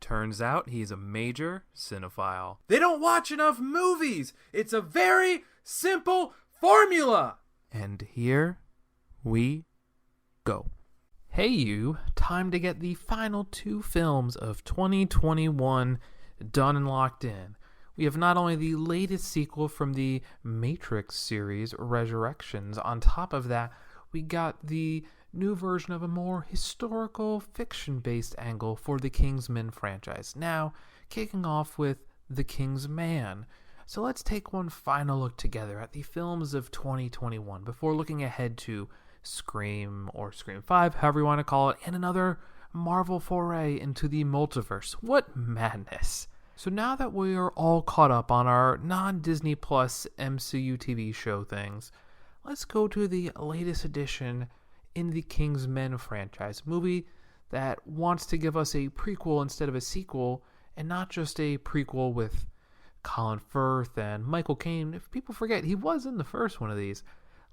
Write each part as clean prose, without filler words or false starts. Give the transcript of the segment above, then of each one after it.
Turns out he's a major cinephile. They don't watch enough movies. It's a very simple formula. And here we go. Hey you, time to get the final 2 films of 2021 done and locked in. We have not only the latest sequel from the Matrix series, Resurrections. On top of that, we got the new version of a more historical fiction-based angle for the Kingsman franchise. Now, kicking off with The King's Man. So let's take one final look together at the films of 2021 before looking ahead to Scream or Scream 5, however you want to call it, and another Marvel foray into the multiverse. What madness! So now that we are all caught up on our non-Disney Plus MCU TV show things, let's go to the latest edition in the Kingsman franchise, movie that wants to give us a prequel instead of a sequel, and not just a prequel with Colin Firth and Michael Caine. If people forget, he was in the first one of these.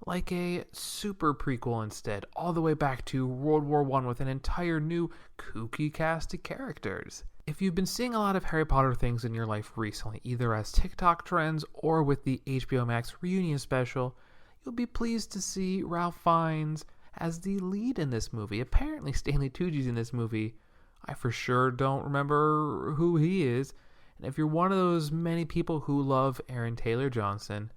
Like a super prequel instead, all the way back to World War I with an entire new kooky cast of characters. If you've been seeing a lot of Harry Potter things in your life recently, either as TikTok trends or with the HBO Max reunion special, you'll be pleased to see Ralph Fiennes as the lead in this movie. Apparently Stanley Tucci's in this movie. I for sure don't remember who he is. And if you're one of those many people who love Aaron Taylor Johnson,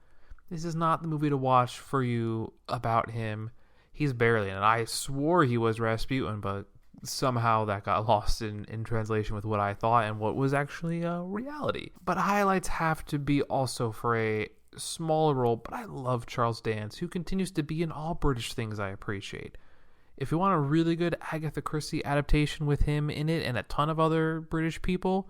this is not the movie to watch for you about him. He's barely in it. I swore he was Rasputin, but somehow that got lost in translation with what I thought and what was actually reality. But highlights have to be also for a smaller role, but I love Charles Dance, who continues to be in all British things I appreciate. If you want a really good Agatha Christie adaptation with him in it and a ton of other British people,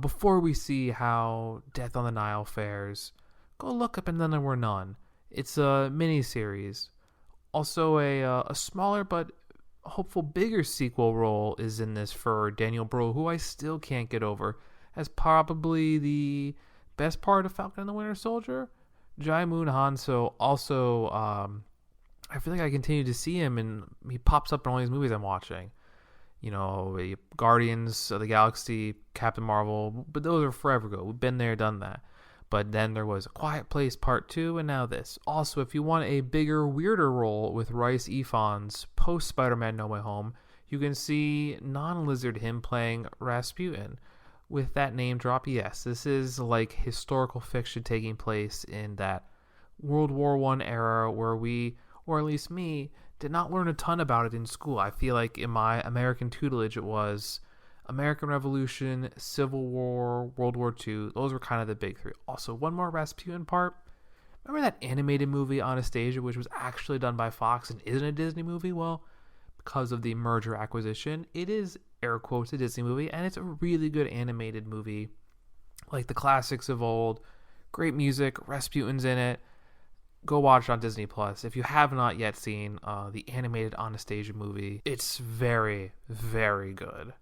before we see how Death on the Nile fares, go look up And Then There Were None. It's a mini-series. Also a smaller but hopeful bigger sequel role is in this for Daniel Bruhl, who I still can't get over as probably the best part of Falcon and the Winter Soldier. Jai-Moon Hanso also, I feel like I continue to see him, and he pops up in all these movies I'm watching. Guardians of the Galaxy, Captain Marvel, but those are forever ago. We've been there, done that. But then there was A Quiet Place Part 2, and now this. Also, if you want a bigger, weirder role with Rhys Ifans post Spider-Man No Way Home, you can see non-lizard him playing Rasputin. With that name drop, yes, this is like historical fiction taking place in that World War I era where we, or at least me, did not learn a ton about it in school. I feel like in my American tutelage it was American Revolution, Civil War, World War II. Those were kind of the big 3. Also, one more Rasputin part. Remember that animated movie Anastasia, which was actually done by Fox and isn't a Disney movie? Well, because of the merger acquisition, it is, air quotes, a Disney movie, and it's a really good animated movie. Like the classics of old. Great music, Rasputin's in it. Go watch it on Disney Plus. If you have not yet seen the animated Anastasia movie, it's very, very good.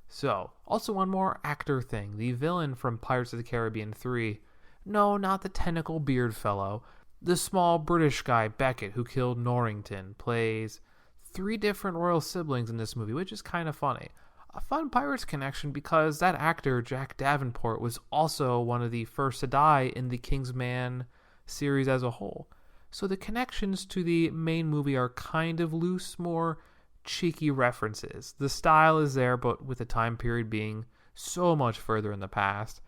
So, also one more actor thing. The villain from Pirates of the Caribbean 3. No, not the tentacle beard fellow. The small British guy, Beckett, who killed Norrington, plays 3 different royal siblings in this movie, which is kind of funny. A fun Pirates connection because that actor, Jack Davenport, was also one of the first to die in the Kingsman series as a whole. So the connections to the main movie are kind of loose, more cheeky references. The style is there, but with the time period being so much further in the past,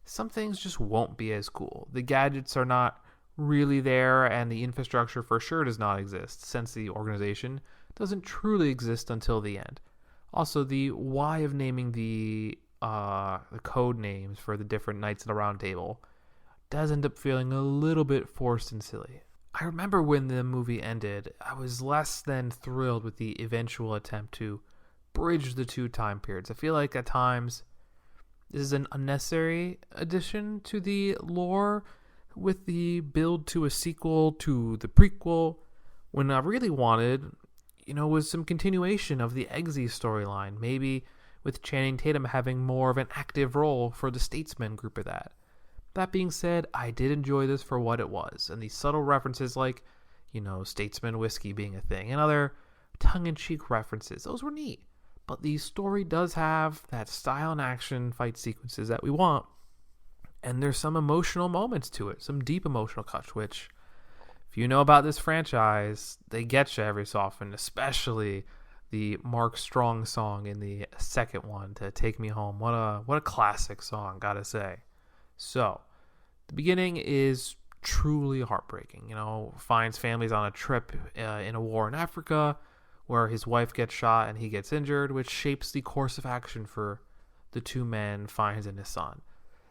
some things just won't be as cool. The gadgets are not really there, and the infrastructure for sure does not exist, since the organization doesn't truly exist until the end. Also, the why of naming the code names for the different knights in the round table does end up feeling a little bit forced and silly. I remember when the movie ended, I was less than thrilled with the eventual attempt to bridge the 2 time periods. I feel like at times this is an unnecessary addition to the lore with the build to a sequel to the prequel, when I really wanted, was some continuation of the Eggsy storyline, maybe with Channing Tatum having more of an active role for the Statesman group of that. That being said, I did enjoy this for what it was, and the subtle references like, Statesman whiskey being a thing, and other tongue-in-cheek references, those were neat. But the story does have that style and action fight sequences that we want. And there's some emotional moments to it, some deep emotional cuts, which, if you know about this franchise, they get you every so often, especially the Mark Strong song in the second one to Take Me Home. What a classic song, gotta say. So, the beginning is truly heartbreaking. Finds families on a trip in a war in Africa where his wife gets shot and he gets injured, which shapes the course of action for the two men finds in his son.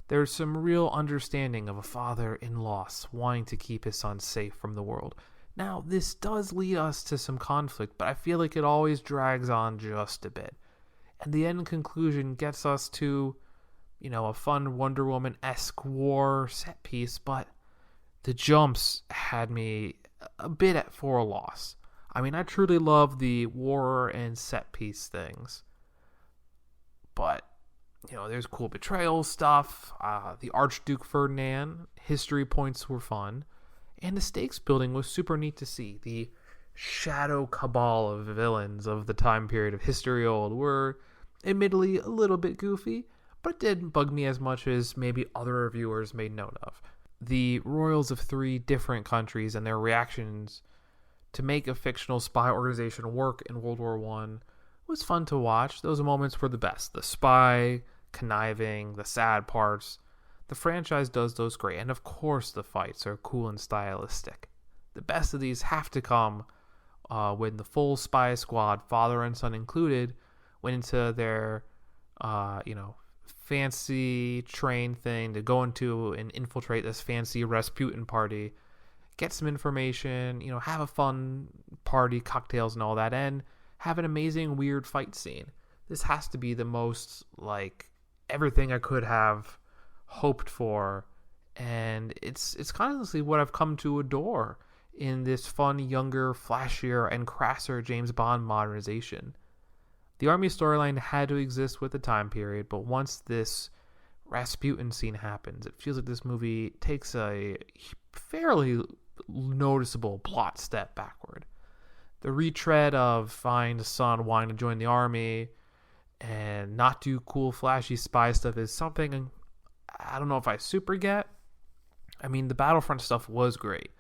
There's some real understanding of a father in loss wanting to keep his son safe from the world. Now, this does lead us to some conflict, but I feel like it always drags on just a bit. And the end conclusion gets us to, a fun Wonder Woman-esque war set piece, but the jumps had me a bit for a loss. I truly love the war and set piece things, but there's cool betrayal stuff. The Archduke Ferdinand history points were fun, and the stakes building was super neat to see. The shadow cabal of villains of the time period of history old were admittedly a little bit goofy, but it didn't bug me as much as maybe other reviewers made note of. The royals of 3 different countries and their reactions to make a fictional spy organization work in World War I was fun to watch. Those moments were the best. The spy, conniving, the sad parts. The franchise does those great. And of course the fights are cool and stylistic. The best of these have to come when the full spy squad, father and son included, went into their, fancy train thing to go into and infiltrate this fancy Rasputin party, get some information, have a fun party, cocktails and all that, and have an amazing weird fight scene. This has to be the most, everything I could have hoped for, and it's kind of honestly what I've come to adore in this fun, younger, flashier, and crasser James Bond modernization. The army storyline had to exist with the time period, but once this Rasputin scene happens, it feels like this movie takes a fairly noticeable plot step backward. The retread of find a son wanting to join the army and not do cool, flashy spy stuff is something I don't know if I super get. The Battlefront stuff was great,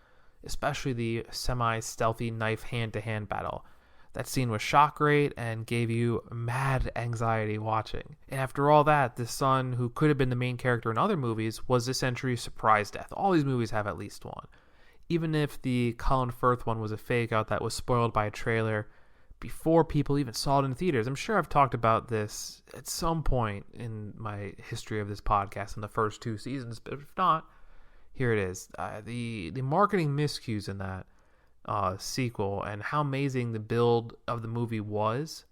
especially the semi-stealthy knife hand-to-hand battle. That scene was shot great and gave you mad anxiety watching. And after all that, the son, who could have been the main character in other movies, was this entry's surprise death. All these movies have at least one. Even if the Colin Firth one was a fake out that was spoiled by a trailer before people even saw it in theaters. I'm sure I've talked about this at some point in my history of this podcast in the first 2 seasons, but if not, here it is. The marketing miscues in that sequel and how amazing the build of the movie was,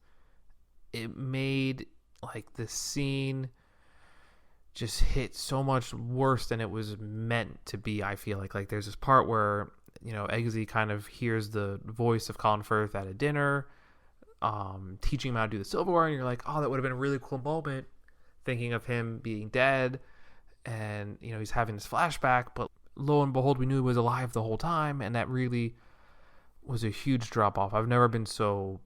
it made the scene just hit so much worse than it was meant to be. I feel like there's this part where Eggsy kind of hears the voice of Colin Firth at a dinner, teaching him how to do the silverware, and you're like, oh, that would have been a really cool moment, thinking of him being dead, and he's having this flashback, but lo and behold, we knew he was alive the whole time, and that really was a huge drop off. I've never been so.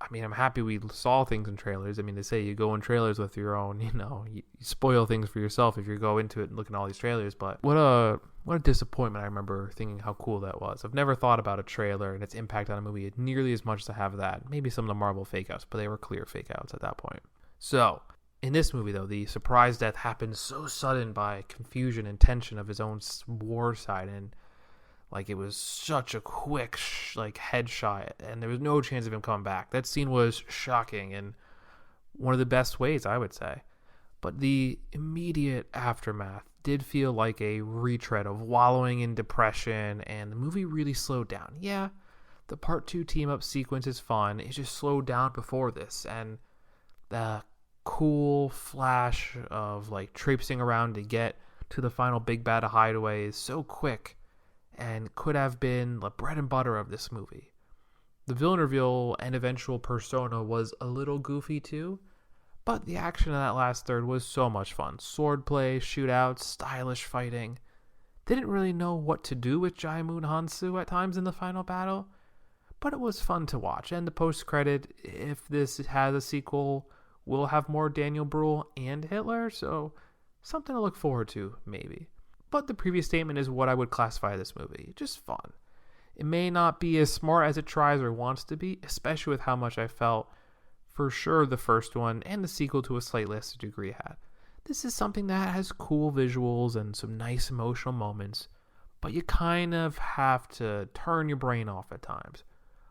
I'm happy we saw things in trailers. They say you go in trailers with your own, you spoil things for yourself if you go into it and look at all these trailers. But what a disappointment. I remember thinking how cool that was. I've never thought about a trailer and its impact on a movie nearly as much as I have that. Maybe some of the Marvel fake outs, but they were clear fake outs at that point. So, in this movie, though, the surprise death happened so sudden by confusion and tension of his own war side, and it was such a quick headshot, and there was no chance of him coming back. That scene was shocking in one of the best ways, I would say. But the immediate aftermath did feel like a retread of wallowing in depression, and the movie really slowed down. Yeah, the part 2 team-up sequence is fun. It just slowed down before this, and the cool flash of traipsing around to get to the final big bad hideaway is so quick and could have been the bread and butter of this movie. The villain reveal and eventual persona was a little goofy too, but the action in that last third was so much fun. Swordplay, shootouts, stylish fighting. Didn't really know what to do with Jai-Moon Hansu at times in the final battle, but it was fun to watch. And the post-credit, if this has a sequel, will have more Daniel Bruhl and Hitler, so something to look forward to, maybe. But the previous statement is what I would classify this movie. Just fun. It may not be as smart as it tries or wants to be, especially with how much I felt for sure the first one and the sequel to a slightly lesser degree had. This is something that has cool visuals and some nice emotional moments, but you kind of have to turn your brain off at times,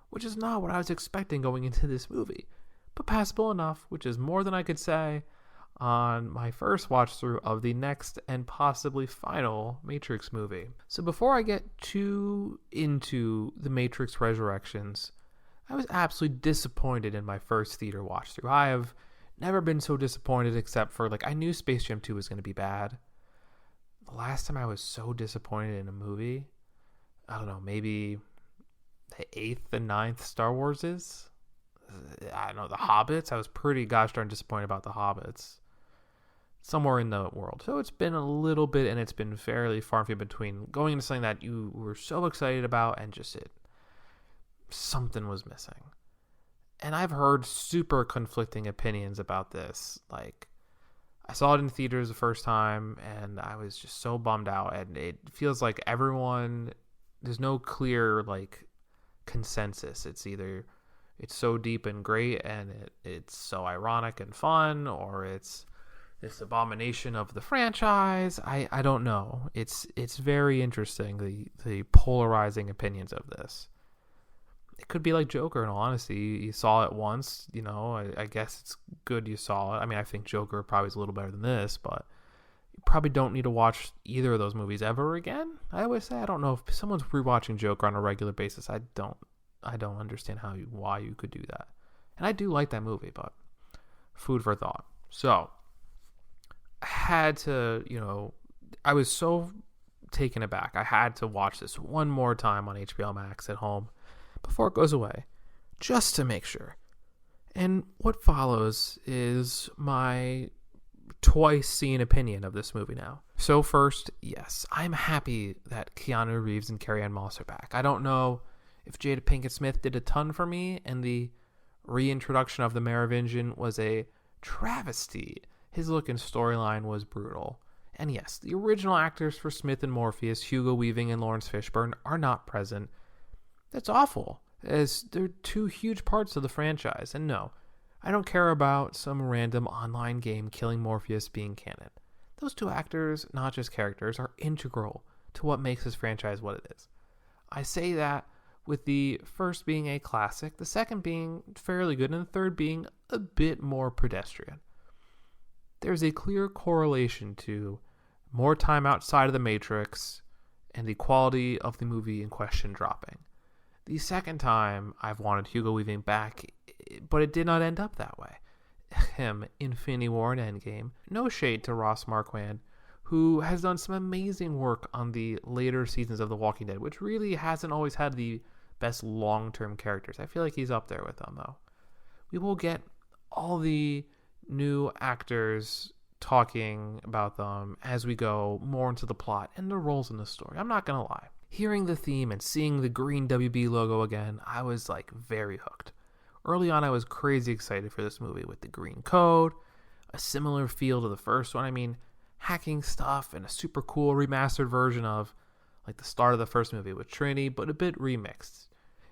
which is not what I was expecting going into this movie, but passable enough, which is more than I could say on my first watch through of the next and possibly final Matrix movie. So before I get too into the Matrix Resurrections, I was absolutely disappointed in my first theater watch through. I have never been so disappointed, except for, I knew Space Jam 2 was going to be bad. The last time I was so disappointed in a movie, I don't know, maybe the 8th and 9th Star Wars is? I don't know, The Hobbits? I was pretty gosh darn disappointed about The Hobbits. Somewhere in the world. So it's been a little bit, and it's been fairly far and few between going into something that you were so excited about and just something was missing. And I've heard super conflicting opinions about this. I saw it in theaters the first time, and I was just so bummed out. And it feels like there's no clear, consensus. It's either it's so deep and great, and it's so ironic and fun, or it's this abomination of the franchise. I don't know. It's very interesting, the polarizing opinions of this. It could be like Joker, in all honesty. You saw it once, I guess it's good you saw it. I mean, I think Joker probably is a little better than this, but you probably don't need to watch either of those movies ever again. I always say, I don't know if someone's rewatching Joker on a regular basis. I don't understand why you could do that. And I do like that movie, but food for thought. So I had to, I was so taken aback. I had to watch this one more time on HBO Max at home before it goes away, just to make sure. And what follows is my twice seen opinion of this movie now. So first, yes, I'm happy that Keanu Reeves and Carrie-Anne Moss are back. I don't know if Jada Pinkett Smith did a ton for me, and the reintroduction of the Merovingian was a travesty. His look and storyline was brutal. And yes, the original actors for Smith and Morpheus, Hugo Weaving and Lawrence Fishburne, are not present. That's awful, as they're two huge parts of the franchise. And no, I don't care about some random online game killing Morpheus being canon. Those two actors, not just characters, are integral to what makes this franchise what it is. I say that with the first being a classic, the second being fairly good, and the third being a bit more pedestrian. There's a clear correlation to more time outside of the Matrix and the quality of the movie in question dropping. The second time I've wanted Hugo Weaving back, but it did not end up that way. Infinity War and Endgame. No shade to Ross Marquand, who has done some amazing work on the later seasons of The Walking Dead, which really hasn't always had the best long-term characters. I feel like he's up there with them, though. We will get all the new actors talking about them as we go more into the plot and the roles in the story. I'm not gonna lie. Hearing the theme and seeing the green WB logo again, I was very hooked. Early on, I was crazy excited for this movie with the green code, a similar feel to the first one. I mean, hacking stuff and a super cool remastered version of the start of the first movie with Trinity, but a bit remixed.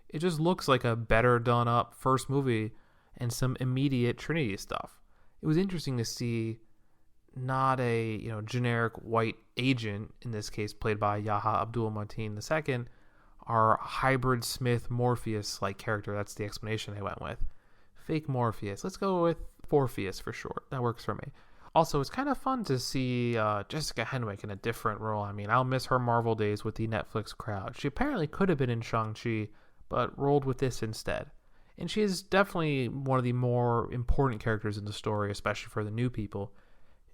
It just looks like a better done up first movie and some immediate Trinity stuff. It was interesting to see not a generic white agent, in this case played by Yahya Abdul-Mateen II, our hybrid Smith Morpheus character. That's the explanation they went with. Fake Morpheus. Let's go with Morpheus for short. That works for me. Also, it's kind of fun to see Jessica Henwick in a different role. I mean, I'll miss her Marvel days with the Netflix crowd. She apparently could have been in Shang-Chi, but rolled with this instead. And she is definitely one of the more important characters in the story, especially for the new people.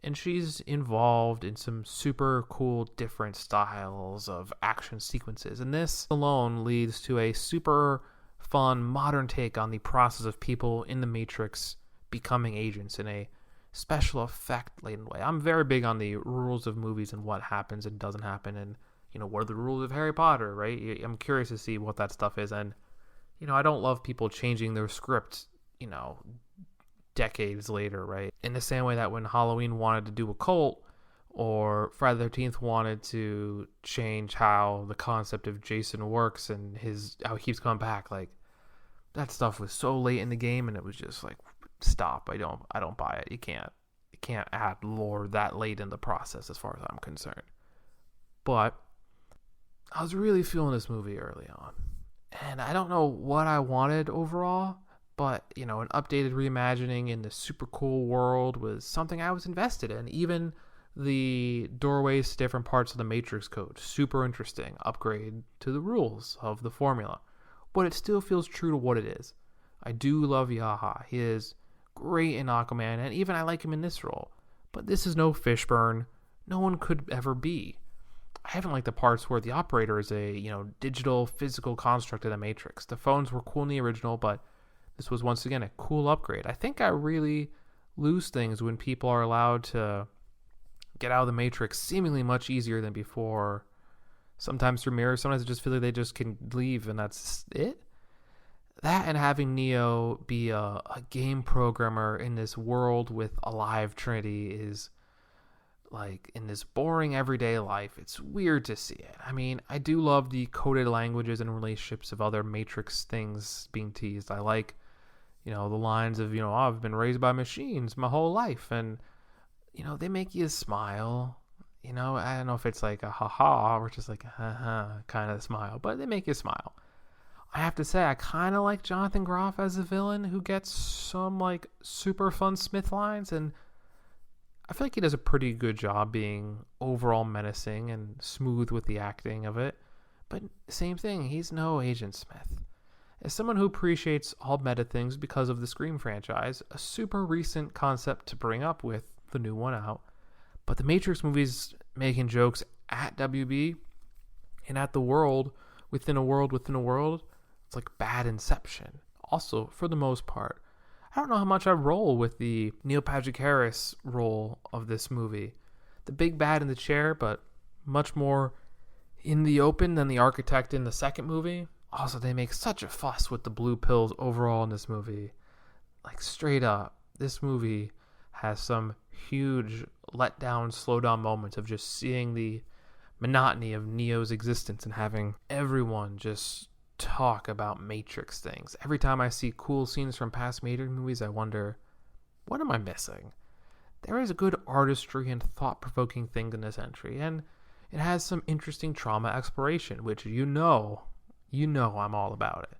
And she's involved in some super cool different styles of action sequences. And this alone leads to a super fun modern take on the process of people in the Matrix becoming agents in a special effect laden way. I'm very big on the rules of movies and what happens and doesn't happen, and what are the rules of Harry Potter, right? I'm curious to see what that stuff is, and I don't love people changing their script, decades later, right? In the same way that when Halloween wanted to do a cult, or Friday the 13th wanted to change how the concept of Jason works and how he keeps coming back, like, that stuff was so late in the game, and it was just like, stop. I don't buy it. You can't add lore that late in the process as far as I'm concerned. But I was really feeling this movie early on, and I don't know what I wanted overall, but an updated reimagining in the super cool world was something I was invested in. Even the doorways to different parts of the Matrix code, super interesting upgrade to the rules of the formula, but it still feels true to what it is. I do love Yaha. He is great in Aquaman, and even I like him in this role. But this is no Fishburne. No one could ever be. I haven't liked the parts where the operator is a, digital physical construct of the Matrix. The phones were cool in the original, but this was once again a cool upgrade. I think I really lose things when people are allowed to get out of the Matrix seemingly much easier than before. Sometimes through mirrors, sometimes I just feel like they just can leave and that's it. That and having Neo be a game programmer in this world with a live Trinity is like in this boring everyday life. It's weird to see it. I mean, I do love the coded languages and relationships of other Matrix things being teased. I like, the lines of, I've been raised by machines my whole life. And, they make you smile. I don't know if it's like a ha-ha or just like a ha-ha kind of smile, but they make you smile. I have to say, I kind of like Jonathan Groff as a villain who gets some like super fun Smith lines, and I feel like he does a pretty good job being overall menacing and smooth with the acting of it. But same thing, he's no Agent Smith. As someone who appreciates all meta things because of the Scream franchise, a super recent concept to bring up with the new one out, but the Matrix movies making jokes at WB and at the world within a world within a world, it's like bad Inception. Also, for the most part, I don't know how much I roll with the Neil Patrick Harris role of this movie. The big bad in the chair, but much more in the open than the architect in the second movie. Also, they make such a fuss with the blue pills overall in this movie. Like, straight up, this movie has some huge letdown, slow down moments of just seeing the monotony of Neo's existence and having everyone just talk about Matrix things. Every time I see cool scenes from past Matrix movies, I wonder, what am I missing? There is a good artistry and thought-provoking thing in this entry, and it has some interesting trauma exploration, which you know I'm all about it.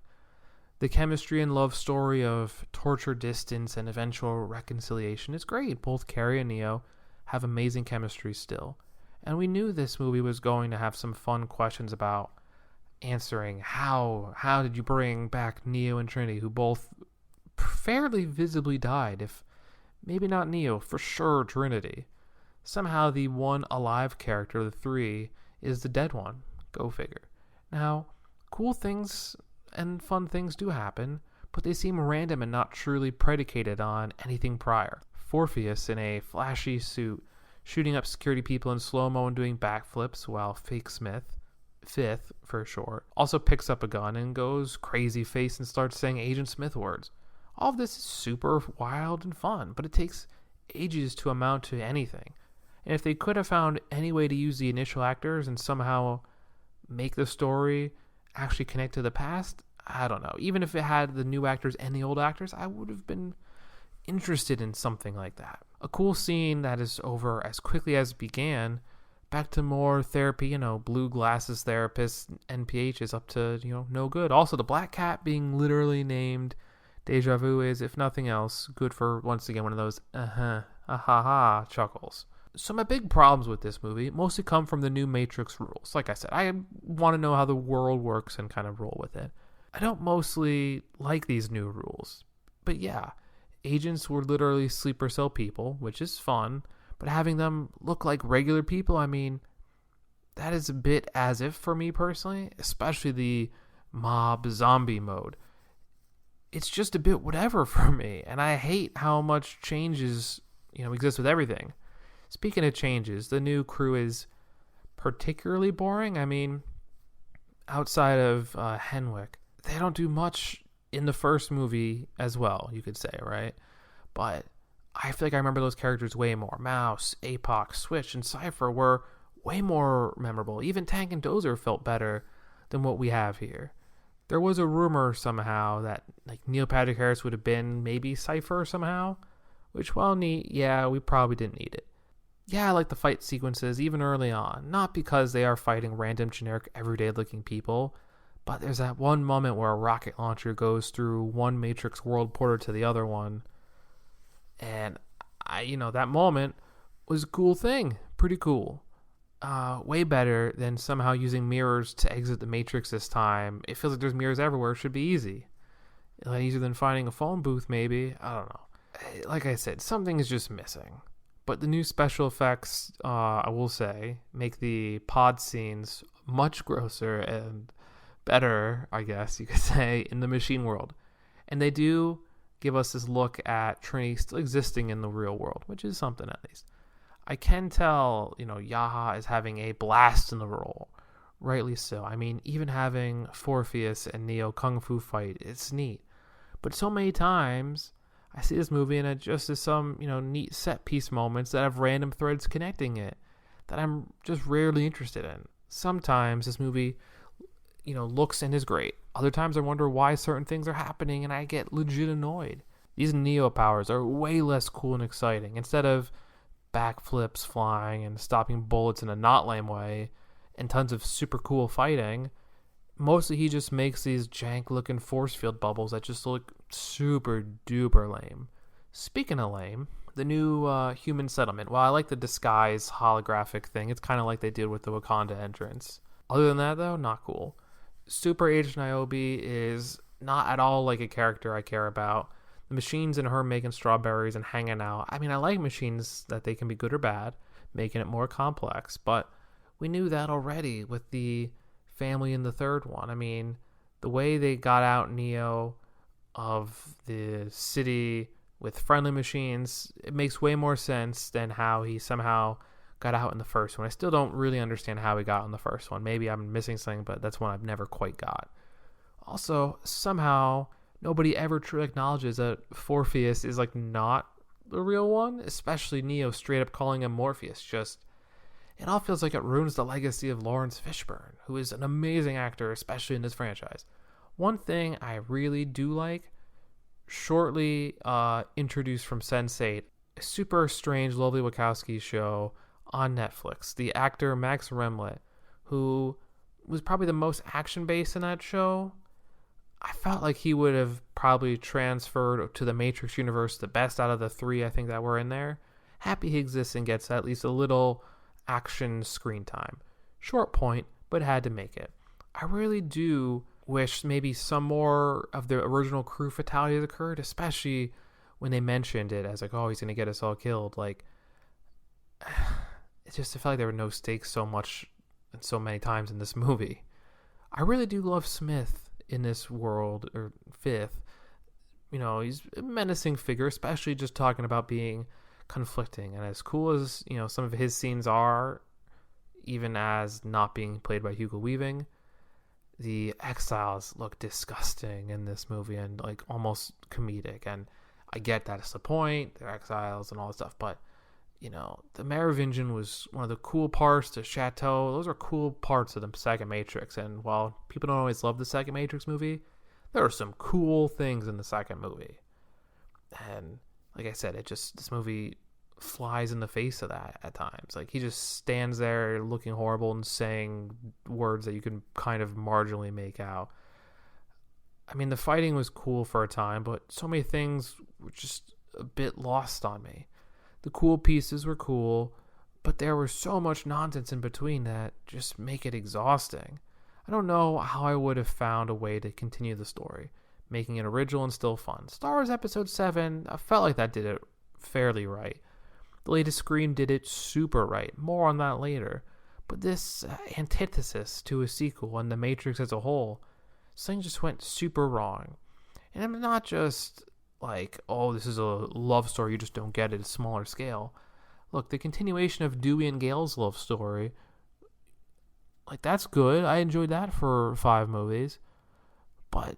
The chemistry and love story of torture, distance, and eventual reconciliation is great. Both Carrie and Neo have amazing chemistry still, and we knew this movie was going to have some fun questions about answering how did you bring back Neo and Trinity, who both fairly visibly died, if maybe not Neo, for sure Trinity. Somehow the one alive character of the three is the dead one. Go figure. Now, cool things and fun things do happen, but they seem random and not truly predicated on anything prior. Morpheus in a flashy suit shooting up security people in slow-mo and doing backflips, while fake Smith, Fifth for short, also picks up a gun and goes crazy face and starts saying Agent Smith words. All of this is super wild and fun, but it takes ages to amount to anything. And if they could have found any way to use the initial actors and somehow make the story actually connect to the past, I don't know. Even if it had the new actors and the old actors, I would have been interested in something like that. A cool scene that is over as quickly as it began. Back to more therapy, blue glasses therapists, NPH is up to, no good. Also, the Black Cat being literally named Deja Vu is, if nothing else, good for, once again, one of those, ha chuckles. So my big problems with this movie mostly come from the new Matrix rules. Like I said, I want to know how the world works and kind of roll with it. I don't mostly like these new rules. But yeah, agents were literally sleeper cell people, which is fun. But having them look like regular people, I mean, that is a bit as if for me personally, especially the mob zombie mode. It's just a bit whatever for me, and I hate how much changes, exist with everything. Speaking of changes, the new crew is particularly boring. I mean, outside of Henwick, they don't do much in the first movie as well, you could say, right? But I feel like I remember those characters way more. Mouse, Apoc, Switch, and Cypher were way more memorable. Even Tank and Dozer felt better than what we have here. There was a rumor somehow that like Neil Patrick Harris would have been maybe Cypher somehow, which, while neat, yeah, we probably didn't need it. Yeah, I like the fight sequences even early on, not because they are fighting random generic everyday looking people, but there's that one moment where a rocket launcher goes through one Matrix world portal to the other one, and that moment was a cool thing, pretty cool. Way better than somehow using mirrors to exit the Matrix this time. It feels like there's mirrors everywhere. It should be easy. Like, easier than finding a phone booth, maybe. I don't know. Like I said, something is just missing. But the new special effects, I will say, make the pod scenes much grosser and better, I guess you could say, in the machine world. And they do give us this look at Trinity still existing in the real world, which is something at least. I can tell, Yaha is having a blast in the role. Rightly so. I mean, even having Morpheus and Neo kung fu fight, it's neat. But so many times, I see this movie and it just is some, neat set piece moments that have random threads connecting it that I'm just rarely interested in. Sometimes this movie, looks and is great. Other times I wonder why certain things are happening and I get legit annoyed. These Neo powers are way less cool and exciting. Instead of backflips flying and stopping bullets in a not lame way and tons of super cool fighting, mostly he just makes these jank looking force field bubbles that just look super duper lame. Speaking of lame, the new human settlement, while I like the disguise holographic thing, it's kind of like they did with the Wakanda entrance. Other than that though, not cool. Super Agent Niobe is not at all like a character I care about. The machines and her making strawberries and hanging out. I mean, I like machines that they can be good or bad, making it more complex. But we knew that already with the family in the third one. I mean, the way they got out Neo of the city with friendly machines, it makes way more sense than how he somehow got out in the first one. I still don't really understand how he got in the first one. Maybe I'm missing something, but that's one I've never quite got. Also, somehow nobody ever truly acknowledges that Morpheus is like not the real one, especially Neo straight up calling him Morpheus. It all feels like it ruins the legacy of Lawrence Fishburne, who is an amazing actor, especially in this franchise. One thing I really do like, shortly introduced from Sense8, a super strange Lovely Wachowski show on Netflix. The actor Max Remlet, who was probably the most action-based in that show. I felt like he would have probably transferred to the Matrix universe the best out of the three I think that were in there. Happy he exists and gets at least a little action screen time. Short point, but had to make it. I really do wish maybe some more of the original crew fatalities occurred, especially when they mentioned it as like, oh, he's going to get us all killed. Like, it just felt like there were no stakes so much and so many times in this movie. I really do love Smith in this world, or Fifth. He's a menacing figure, especially just talking about being conflicting. And as cool as, some of his scenes are, even as not being played by Hugo Weaving, the exiles look disgusting in this movie and like almost comedic. And I get that's the point, they're exiles and all this stuff, but the Merovingian was one of the cool parts. The chateau, those are cool parts of the second Matrix. And while people don't always love the second Matrix movie, there are some cool things in the second movie. And like I said, this movie flies in the face of that at times. Like, he just stands there looking horrible and saying words that you can kind of marginally make out. I mean, the fighting was cool for a time, but so many things were just a bit lost on me. The cool pieces were cool, but there was so much nonsense in between that just make it exhausting. I don't know how I would have found a way to continue the story, making it original and still fun. Star Wars Episode 7, I felt like that did it fairly right. The latest Scream did it super right. More on that later. But this antithesis to a sequel and The Matrix as a whole, something just went super wrong. And I'm not just like, oh, this is a love story, you just don't get it, a smaller scale. Look, the continuation of Dewey and Gale's love story, like, that's good. I enjoyed that for 5 movies. but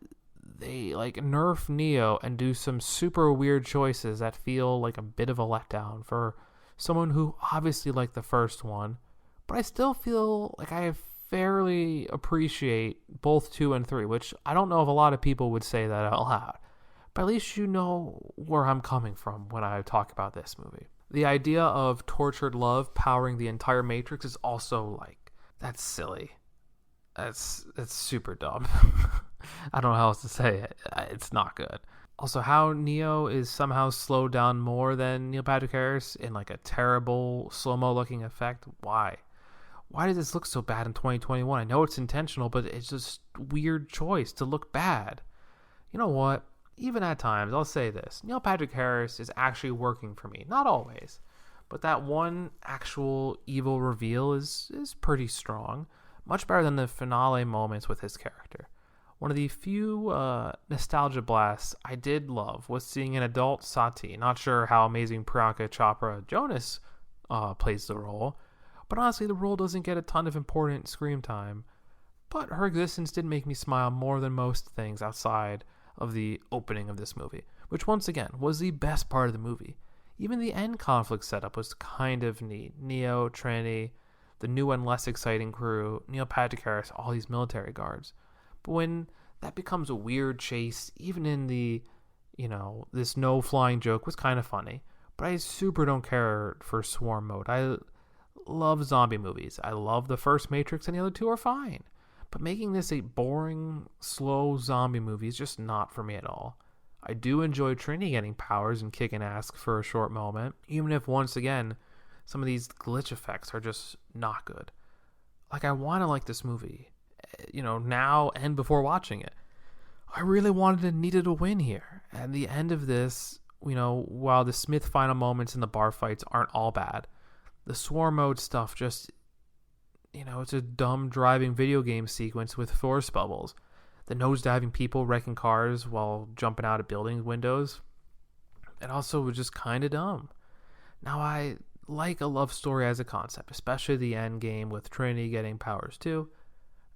they like nerf Neo and do some super weird choices that feel like a bit of a letdown for someone who obviously liked the first one. But I still feel like I fairly appreciate both 2 and 3, which I don't know if a lot of people would say that out loud. But at least you know where I'm coming from when I talk about this movie. The idea of tortured love powering the entire Matrix is also like, that's silly. That's super dumb. I don't know how else to say it. It's not good. Also, how Neo is somehow slowed down more than Neil Patrick Harris in like a terrible slow-mo looking effect. Why? Why does this look so bad in 2021? I know it's intentional, but it's just weird choice to look bad. You know what? Even at times, I'll say this. Neil Patrick Harris is actually working for me. Not always. But that one actual evil reveal is pretty strong. Much better than the finale moments with his character. One of the few nostalgia blasts I did love was seeing an adult Sati. Not sure how amazing Priyanka Chopra Jonas plays the role. But honestly, the role doesn't get a ton of important screen time. But her existence did make me smile more than most things outside of the opening of this movie, which once again was the best part of the movie. Even the end conflict setup was kind of neat. Neo, Trinity, the new and less exciting crew, Neil Patrick Harris, all these military guards. But when that becomes a weird chase, even in the, this no flying joke was kind of funny. But I super don't care for swarm mode. I love zombie movies. I love the first Matrix and the other two are fine. But making this a boring, slow zombie movie is just not for me at all. I do enjoy Trinity getting powers and kicking ass for a short moment, even if once again, some of these glitch effects are just not good. Like, I want to like this movie, now and before watching it. I really needed a win here. At the end of this, while the Smith final moments in the bar fights aren't all bad, the swarm mode stuff just, it's a dumb driving video game sequence with force bubbles. The nosediving people wrecking cars while jumping out of building windows. It also was just kind of dumb. Now, I like a love story as a concept, especially the end game with Trinity getting powers too.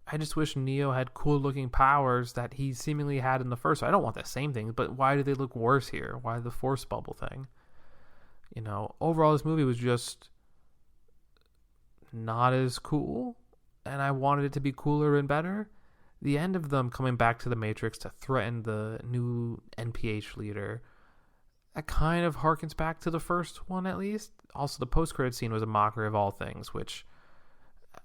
I just wish Neo had cool looking powers that he seemingly had in the first. I don't want the same things, but why do they look worse here? Why the force bubble thing? Overall this movie was just not as cool, and I wanted it to be cooler and better. The end of them coming back to the Matrix to threaten the new NPH leader, that kind of harkens back to the first one at least. Also, the post-credit scene was a mockery of all things, which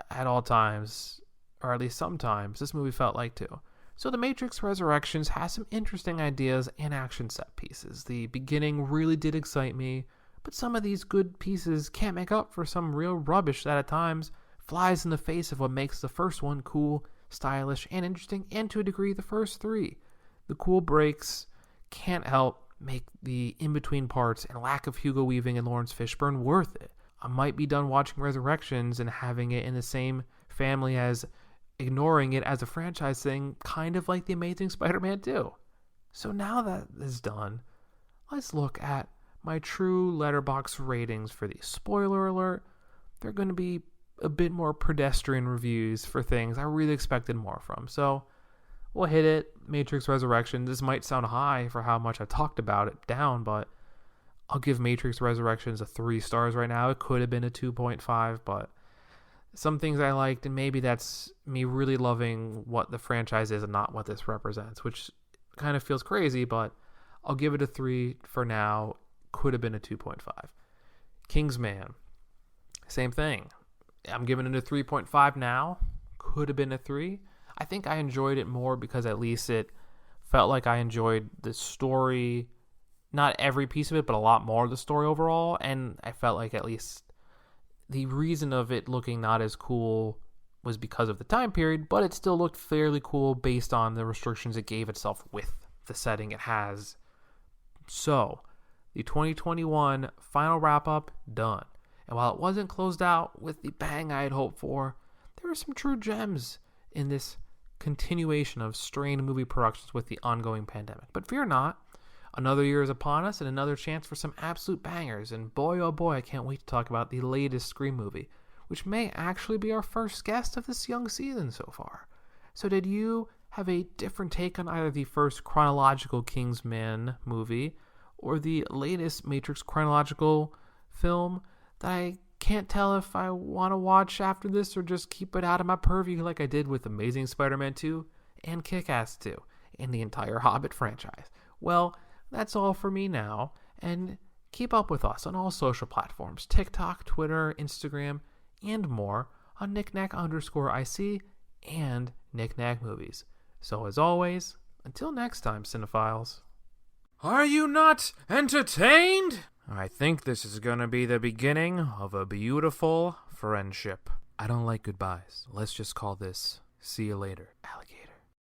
at all times, or at least sometimes, this movie felt like too. So The Matrix Resurrections has some interesting ideas and action set pieces. The beginning really did excite me, but some of these good pieces can't make up for some real rubbish that at times flies in the face of what makes the first one cool, stylish, and interesting, and to a degree the first three. The cool breaks can't help make the in-between parts and lack of Hugo Weaving and Lawrence Fishburne worth it. I might be done watching Resurrections and having it in the same family as ignoring it as a franchise thing, kind of like The Amazing Spider-Man 2. So now that is done, let's look at my true Letterboxd ratings for these. Spoiler alert, they're going to be a bit more pedestrian reviews for things I really expected more from. So we'll hit it. Matrix Resurrection. This might sound high for how much I've talked about it down, but I'll give Matrix Resurrections a 3 stars right now. It could have been a 2.5, but some things I liked, and maybe that's me really loving what the franchise is and not what this represents, which kind of feels crazy, but I'll give it a 3 for now. Could have been a 2.5. Kingsman, same thing. I'm giving it a 3.5 now. Could have been a 3. I think I enjoyed it more because at least it felt like I enjoyed the story, not every piece of it, but a lot more of the story overall, and I felt like at least the reason of it looking not as cool was because of the time period, but it still looked fairly cool based on the restrictions it gave itself with the setting it has. So, the 2021 final wrap-up, done. And while it wasn't closed out with the bang I had hoped for, there were some true gems in this continuation of strained movie productions with the ongoing pandemic. But fear not, another year is upon us and another chance for some absolute bangers. And boy, oh boy, I can't wait to talk about the latest Scream movie, which may actually be our first guest of this young season so far. So did you have a different take on either the first chronological Kingsman movie or the latest Matrix chronological film that I can't tell if I want to watch after this or just keep it out of my purview like I did with Amazing Spider-Man 2 and Kick-Ass 2 and the entire Hobbit franchise. Well, that's all for me now, and keep up with us on all social platforms, TikTok, Twitter, Instagram, and more on knickknack_IC and Knickknack Movies. So as always, until next time, cinephiles. Are you not entertained? I think this is going to be the beginning of a beautiful friendship. I don't like goodbyes. Let's just call this see you later, alligator.